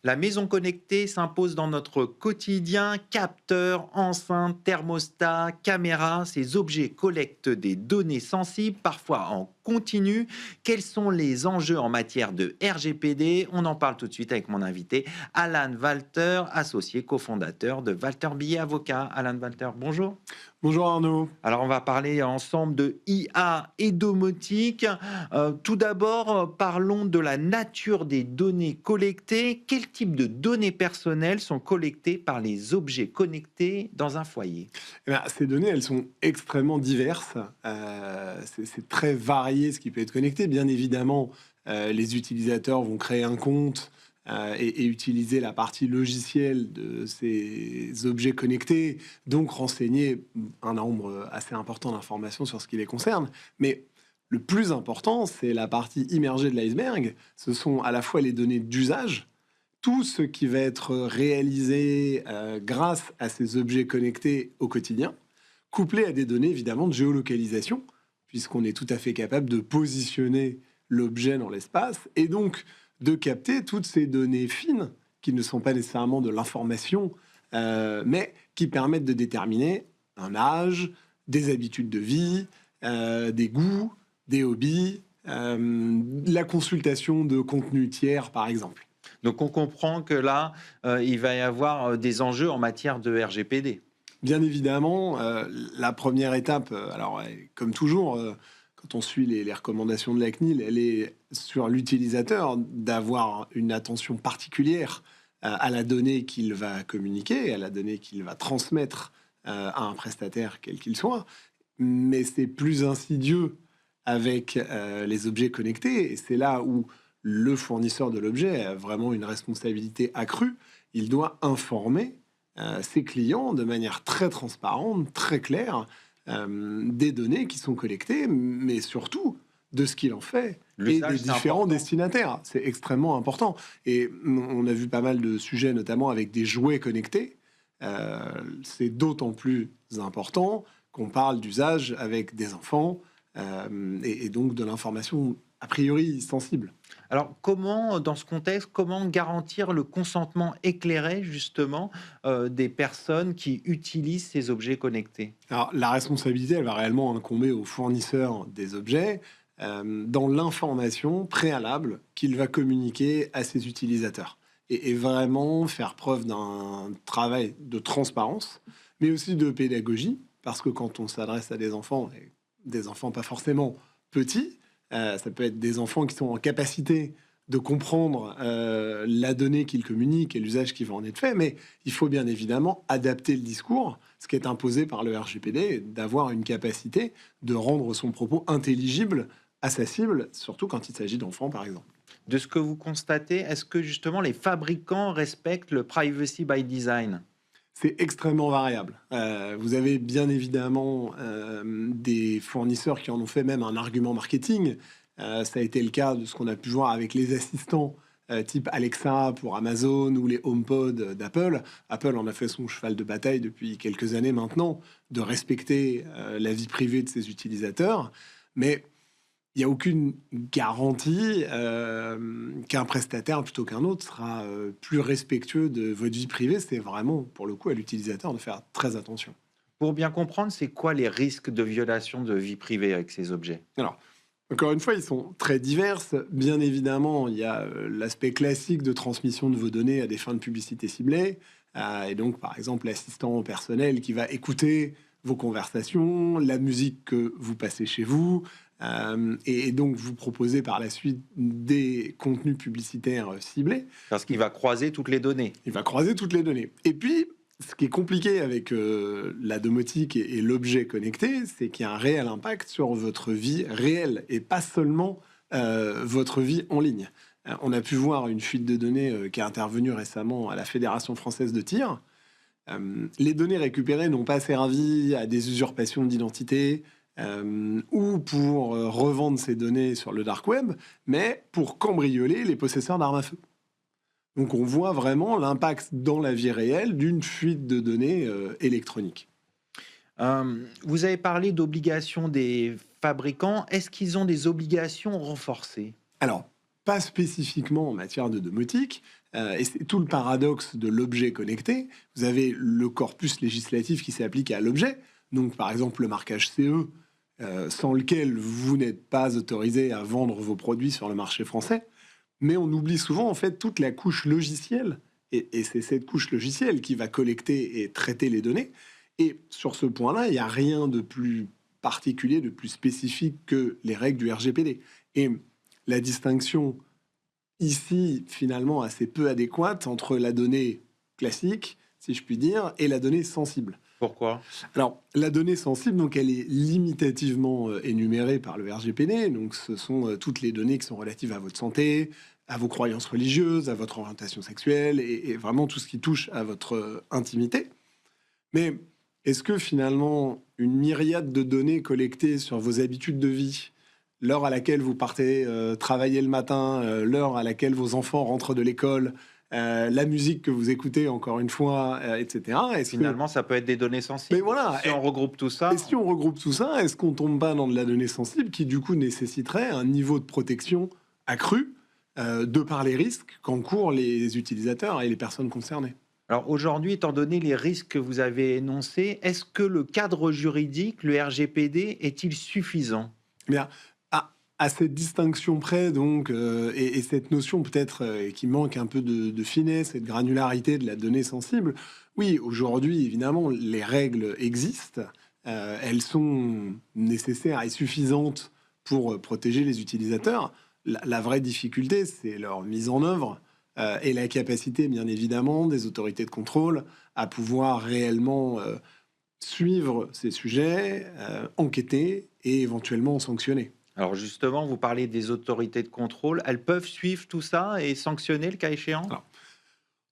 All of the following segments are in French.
La maison connectée s'impose dans notre quotidien. Capteurs, enceintes, thermostats, caméras, ces objets collectent des données sensibles, parfois en continu. Quels sont les enjeux en matière de RGPD? On en parle tout de suite avec mon invité, Alan Walter, associé cofondateur de Walter Billet Avocat. Alan Walter, bonjour. Bonjour Arnaud. Alors, on va parler ensemble de IA et domotique. Tout d'abord, parlons de la nature des données collectées. Quel type de données personnelles sont collectées par les objets connectés dans un foyer? Eh ben, ces données, elles sont extrêmement diverses. C'est très varié ce qui peut être connecté. Bien évidemment, les utilisateurs vont créer un compte et utiliser la partie logicielle de ces objets connectés, donc renseigner un nombre assez important d'informations sur ce qui les concerne. Mais le plus important, c'est la partie immergée de l'iceberg. Ce sont à la fois les données d'usage, tout ce qui va être réalisé grâce à ces objets connectés au quotidien, couplé à des données évidemment de géolocalisation, puisqu'on est tout à fait capable de positionner l'objet dans l'espace et donc de capter toutes ces données fines qui ne sont pas nécessairement de l'information, mais qui permettent de déterminer un âge, des habitudes de vie, des goûts, des hobbies, la consultation de contenus tiers par exemple. Donc, on comprend que là, il va y avoir des enjeux en matière de RGPD. Bien évidemment, la première étape, alors comme toujours, quand on suit les recommandations de la CNIL, elle est sur l'utilisateur d'avoir une attention particulière à la donnée qu'il va communiquer, à la donnée qu'il va transmettre à un prestataire quel qu'il soit. Mais c'est plus insidieux avec les objets connectés, et c'est là où le fournisseur de l'objet a vraiment une responsabilité accrue. Il doit informer ses clients de manière très transparente, très claire, des données qui sont collectées, mais surtout de ce qu'il en fait et des L'usage, c'est différents important. destinataires. C'est extrêmement important. Et on a vu pas mal de sujets, notamment avec des jouets connectés. C'est d'autant plus important qu'on parle d'usage avec des enfants et donc de l'information a priori sensible. Alors, comment, dans ce contexte, comment garantir le consentement éclairé, justement, des personnes qui utilisent ces objets connectés? Alors, la responsabilité, elle va réellement incomber au fournisseur des objets dans l'information préalable qu'il va communiquer à ses utilisateurs. Et vraiment faire preuve d'un travail de transparence, mais aussi de pédagogie, parce que quand on s'adresse à des enfants, et des enfants pas forcément petits, ça peut être des enfants qui sont en capacité de comprendre la donnée qu'ils communiquent et l'usage qui va en être fait, mais il faut bien évidemment adapter le discours, ce qui est imposé par le RGPD, d'avoir une capacité de rendre son propos intelligible à sa cible, surtout quand il s'agit d'enfants, par exemple. De ce que vous constatez, est-ce que, justement, les fabricants respectent le privacy by design? C'est extrêmement variable. Vous avez bien évidemment des fournisseurs qui en ont fait même un argument marketing. Ça a été le cas de ce qu'on a pu voir avec les assistants type Alexa pour Amazon ou les HomePod d'Apple. Apple en a fait son cheval de bataille depuis quelques années maintenant, de respecter la vie privée de ses utilisateurs. Mais il n'y a aucune garantie qu'un prestataire plutôt qu'un autre sera plus respectueux de votre vie privée. C'est vraiment, pour le coup, à l'utilisateur de faire très attention. Pour bien comprendre, c'est quoi les risques de violation de vie privée avec ces objets? Alors, encore une fois, ils sont très diverses. Bien évidemment, il y a l'aspect classique de transmission de vos données à des fins de publicité ciblée. Et donc, par exemple, l'assistant personnel qui va écouter vos conversations, la musique que vous passez chez vous, et donc vous proposer par la suite des contenus publicitaires ciblés. Parce qu'il va croiser toutes les données. Il va croiser toutes les données. Et puis, ce qui est compliqué avec la domotique et l'objet connecté, c'est qu'il y a un réel impact sur votre vie réelle et pas seulement votre vie en ligne. On a pu voir une fuite de données qui est intervenue récemment à la Fédération française de tir. Les données récupérées n'ont pas servi à des usurpations d'identité ou pour revendre ces données sur le dark web, mais pour cambrioler les possesseurs d'armes à feu. Donc on voit vraiment l'impact dans la vie réelle d'une fuite de données électroniques. Vous avez parlé d'obligations des fabricants. Est-ce qu'ils ont des obligations renforcées? Alors, pas spécifiquement en matière de domotique, Et c'est tout le paradoxe de l'objet connecté. Vous avez le corpus législatif qui s'applique à l'objet. Donc, par exemple, le marquage CE, sans lequel vous n'êtes pas autorisé à vendre vos produits sur le marché français. Mais on oublie souvent, en fait, toute la couche logicielle. Et c'est cette couche logicielle qui va collecter et traiter les données. Et sur ce point-là, il n'y a rien de plus particulier, de plus spécifique que les règles du RGPD. Et la distinction ici, finalement, assez peu adéquate entre la donnée classique, si je puis dire, et la donnée sensible. Pourquoi? Alors, la donnée sensible, donc, elle est limitativement énumérée par le RGPD. Donc, ce sont toutes les données qui sont relatives à votre santé, à vos croyances religieuses, à votre orientation sexuelle et vraiment tout ce qui touche à votre intimité. Mais est-ce que finalement, une myriade de données collectées sur vos habitudes de vie, l'heure à laquelle vous partez travailler le matin, l'heure à laquelle vos enfants rentrent de l'école, la musique que vous écoutez, encore une fois, etc. Finalement, ça peut être des données Mais sensibles. voilà. Si on regroupe tout ça, Et si on regroupe tout ça, est-ce qu'on tombe pas dans de la donnée sensible qui, du coup, nécessiterait un niveau de protection accru de par les risques qu'encourent les utilisateurs et les personnes concernées? alors aujourd'hui, étant donné les risques que vous avez énoncés, est-ce que le cadre juridique, le RGPD, est-il suffisant? Mais à cette distinction près, donc, et cette notion peut-être qui manque un peu de finesse et de granularité de la donnée sensible, oui, aujourd'hui, évidemment, les règles existent. Elles sont nécessaires et suffisantes pour protéger les utilisateurs. La vraie difficulté, c'est leur mise en œuvre et la capacité, bien évidemment, des autorités de contrôle à pouvoir réellement suivre ces sujets, enquêter et éventuellement sanctionner. Alors justement, vous parlez des autorités de contrôle, elles peuvent suivre tout ça et sanctionner le cas échéant? Alors,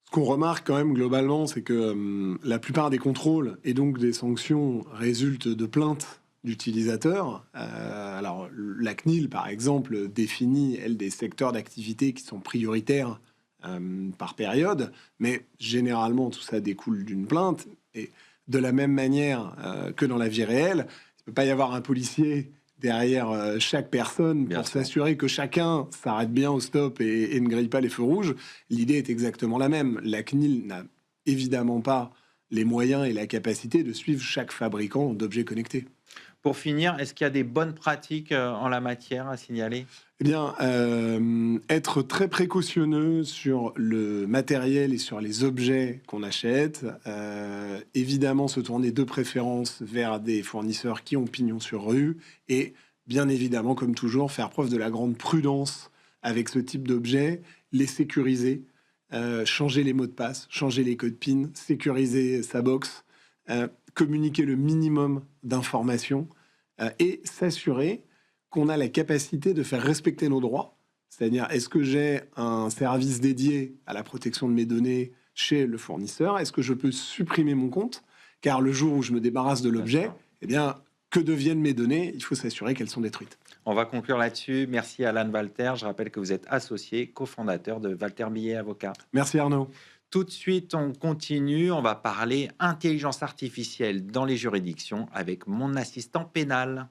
ce qu'on remarque quand même globalement, c'est que la plupart des contrôles et donc des sanctions résultent de plaintes d'utilisateurs. Alors, la CNIL, par exemple, définit, elle, des secteurs d'activité qui sont prioritaires par période, mais généralement, tout ça découle d'une plainte. Et de la même manière que dans la vie réelle, il ne peut pas y avoir un policier derrière chaque personne Bien pour sûr. s'assurer que chacun s'arrête bien au stop et ne grille pas les feux rouges. L'idée est exactement la même. La CNIL n'a évidemment pas les moyens et la capacité de suivre chaque fabricant d'objets connectés. Pour finir, est-ce qu'il y a des bonnes pratiques en la matière à signaler? Eh bien, être très précautionneux sur le matériel et sur les objets qu'on achète. Évidemment, se tourner de préférence vers des fournisseurs qui ont pignon sur rue. Et bien évidemment, comme toujours, faire preuve de la grande prudence avec ce type d'objets, les sécuriser, changer les mots de passe, changer les codes PIN, sécuriser sa box, communiquer le minimum d'informations et s'assurer qu'on a la capacité de faire respecter nos droits. C'est-à-dire, est-ce que j'ai un service dédié à la protection de mes données chez le fournisseur? Est-ce que je peux supprimer mon compte? Car le jour où je me débarrasse de l'objet, D'accord. eh bien, que deviennent mes données? Il faut s'assurer qu'elles sont détruites. On va conclure là-dessus. Merci Alan Walter. Je rappelle que vous êtes associé, cofondateur de Walter Millet Avocat. Merci Arnaud. Tout de suite, on continue. On va parler intelligence artificielle dans les juridictions avec mon assistant pénal.